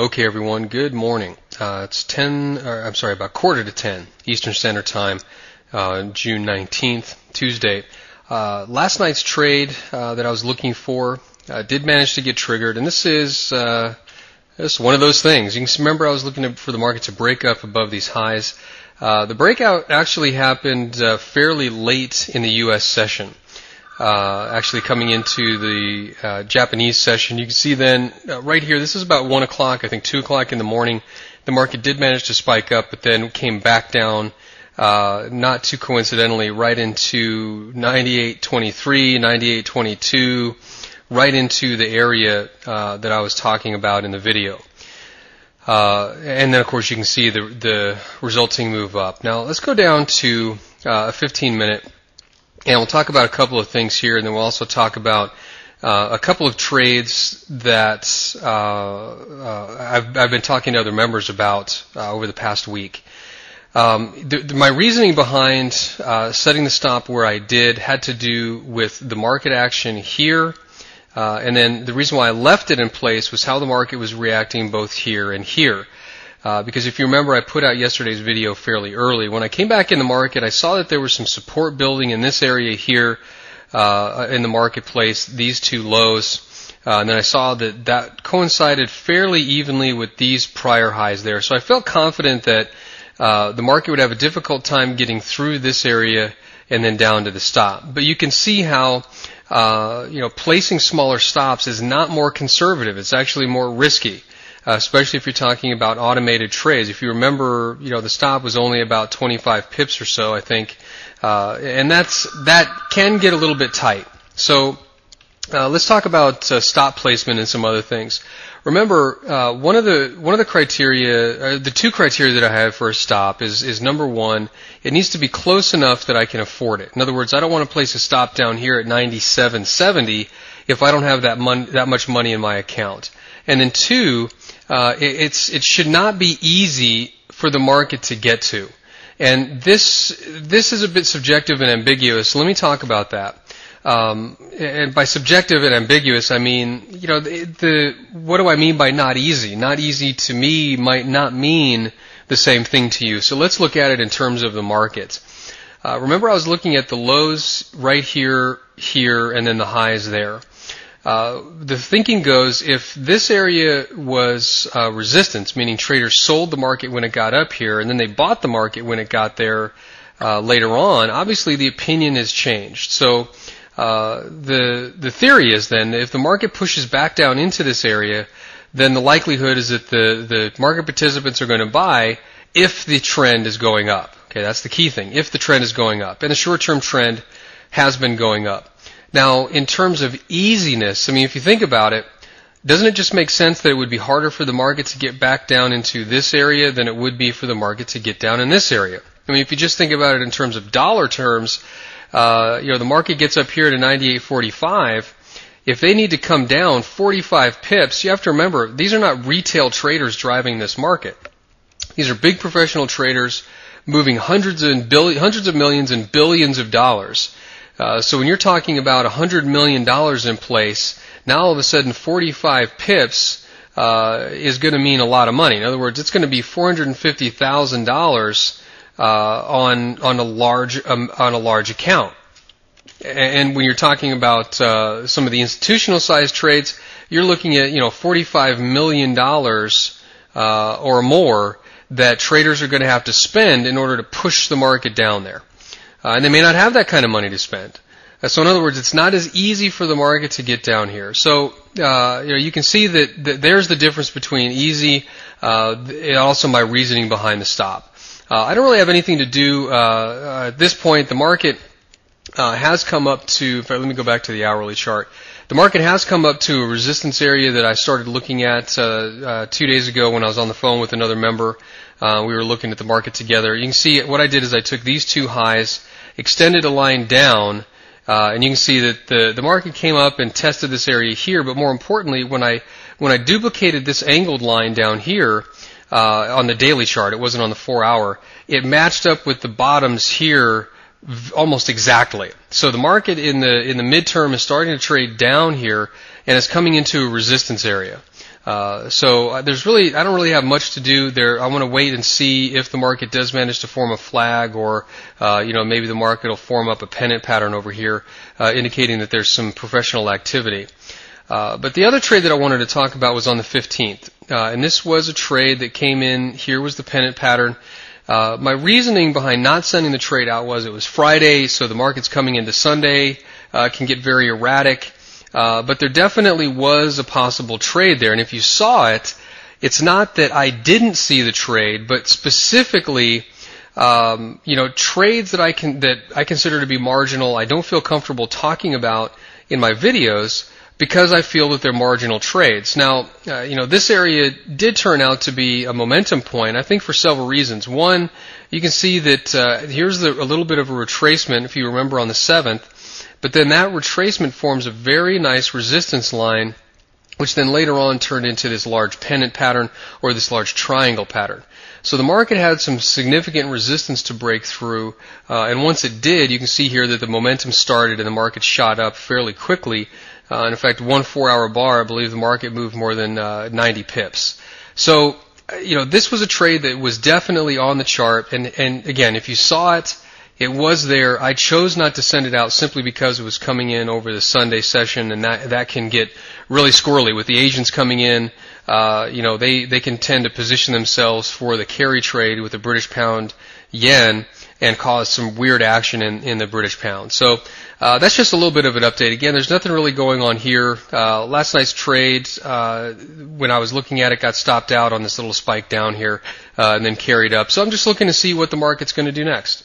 Okay, everyone. Good morning. It's about quarter to 10 Eastern Standard Time, June 19th, Tuesday. Last night's trade that I was looking for did manage to get triggered, and this is one of those things. You can remember I was looking for the market to break up above these highs. The breakout actually happened fairly late in the U.S. session. Actually coming into the Japanese session. You can see then right here, this is about 1 o'clock, I think 2 o'clock in the morning. The market did manage to spike up, but then came back down, not too coincidentally, right into 98.23, 98.22, right into the area that I was talking about in the video. And then, of course, you can see the resulting move up. Now, let's go down to a 15-minute. And we'll talk about a couple of things here, and then we'll also talk about a couple of trades that I've been talking to other members about over the past week. My reasoning behind setting the stop where I did had to do with the market action here, and then the reason why I left it in place was how the market was reacting both here and here. Because if you remember, I put out yesterday's video fairly early. When I came back in the market, I saw that there was some support building in this area here in the marketplace, these two lows. And then I saw that coincided fairly evenly with these prior highs there. So I felt confident that the market would have a difficult time getting through this area and then down to the stop. But you can see how placing smaller stops is not more conservative. It's actually more risky. Especially if you're talking about automated trades. If you remember, the stop was only about 25 pips or so, I think, and that can get a little bit tight. So let's talk about stop placement and some other things. Remember, one of the criteria, the two criteria that I have for a stop is number one, it needs to be close enough that I can afford it. In other words, I don't want to place a stop down here at 97.70 if I don't have that much money in my account. And then two, it should not be easy for the market to get to. And this is a bit subjective and ambiguous. So let me talk about that. And by subjective and ambiguous, I mean, what do I mean by not easy? Not easy to me might not mean the same thing to you. So let's look at it in terms of the market. Remember I was looking at the lows right here, and then the highs there. The thinking goes, if this area was resistance, meaning traders sold the market when it got up here, and then they bought the market when it got there later on, obviously the opinion has changed. So the theory is then, if the market pushes back down into this area, then the likelihood is that the market participants are going to buy if the trend is going up. Okay, that's the key thing, if the trend is going up. And the short-term trend has been going up. Now, in terms of easiness, I mean, if you think about it, doesn't it just make sense that it would be harder for the market to get back down into this area than it would be for the market to get down in this area? I mean, if you just think about it in terms of dollar terms, the market gets up here to 98.45. If they need to come down 45 pips, you have to remember, these are not retail traders driving this market. These are big professional traders moving hundreds of millions and billions of dollars. So when you're talking about $100 million in place, now all of a sudden 45 pips is going to mean a lot of money. In other words, it's going to be $450,000 on a large account. And when you're talking about some of the institutional size trades, you're looking at $45 million or more that traders are going to have to spend in order to push the market down there. And they may not have that kind of money to spend. So in other words, it's not as easy for the market to get down here. So you can see that there's the difference between easy and also my reasoning behind the stop. I don't really have anything to do at this point. The market has come up to, in fact, let me go back to the hourly chart. The market has come up to a resistance area that I started looking at 2 days ago when I was on the phone with another member. We were looking at the market together. You can see what I did is I took these two highs, extended a line down, and you can see that the market came up and tested this area here. But more importantly, when I duplicated this angled line down here on the daily chart, it wasn't on the 4-hour, it matched up with the bottoms here almost exactly. So the market in the midterm is starting to trade down here, and it's coming into a resistance area. So there's really, I don't really have much to do there. I want to wait and see if the market does manage to form a flag, or maybe the market will form up a pennant pattern over here, indicating that there's some professional activity. But the other trade that I wanted to talk about was on the 15th, and this was a trade that came in. Here was the pennant pattern. My reasoning behind not sending the trade out was it was Friday, so the market's coming into Sunday, can get very erratic. But there definitely was a possible trade there, and if you saw it, it's not that I didn't see the trade, but specifically, trades that I consider to be marginal, I don't feel comfortable talking about in my videos because I feel that they're marginal trades. Now, this area did turn out to be a momentum point, I think, for several reasons. One, you can see that here's a little bit of a retracement, if you remember, on the 7th. But then that retracement forms a very nice resistance line, which then later on turned into this large pennant pattern or this large triangle pattern. So the market had some significant resistance to break through, and once it did, you can see here that the momentum started and the market shot up fairly quickly. And in fact, 1 4-hour bar, I believe the market moved more than 90 pips. So, this was a trade that was definitely on the chart, and again, if you saw it, it was there. I chose not to send it out simply because it was coming in over the Sunday session, and that can get really squirrely with the Asians coming in. They can tend to position themselves for the carry trade with the British pound yen and cause some weird action in the British pound. So that's just a little bit of an update. Again, there's nothing really going on here. Last night's trade, when I was looking at it, got stopped out on this little spike down here and then carried up. So I'm just looking to see what the market's going to do next.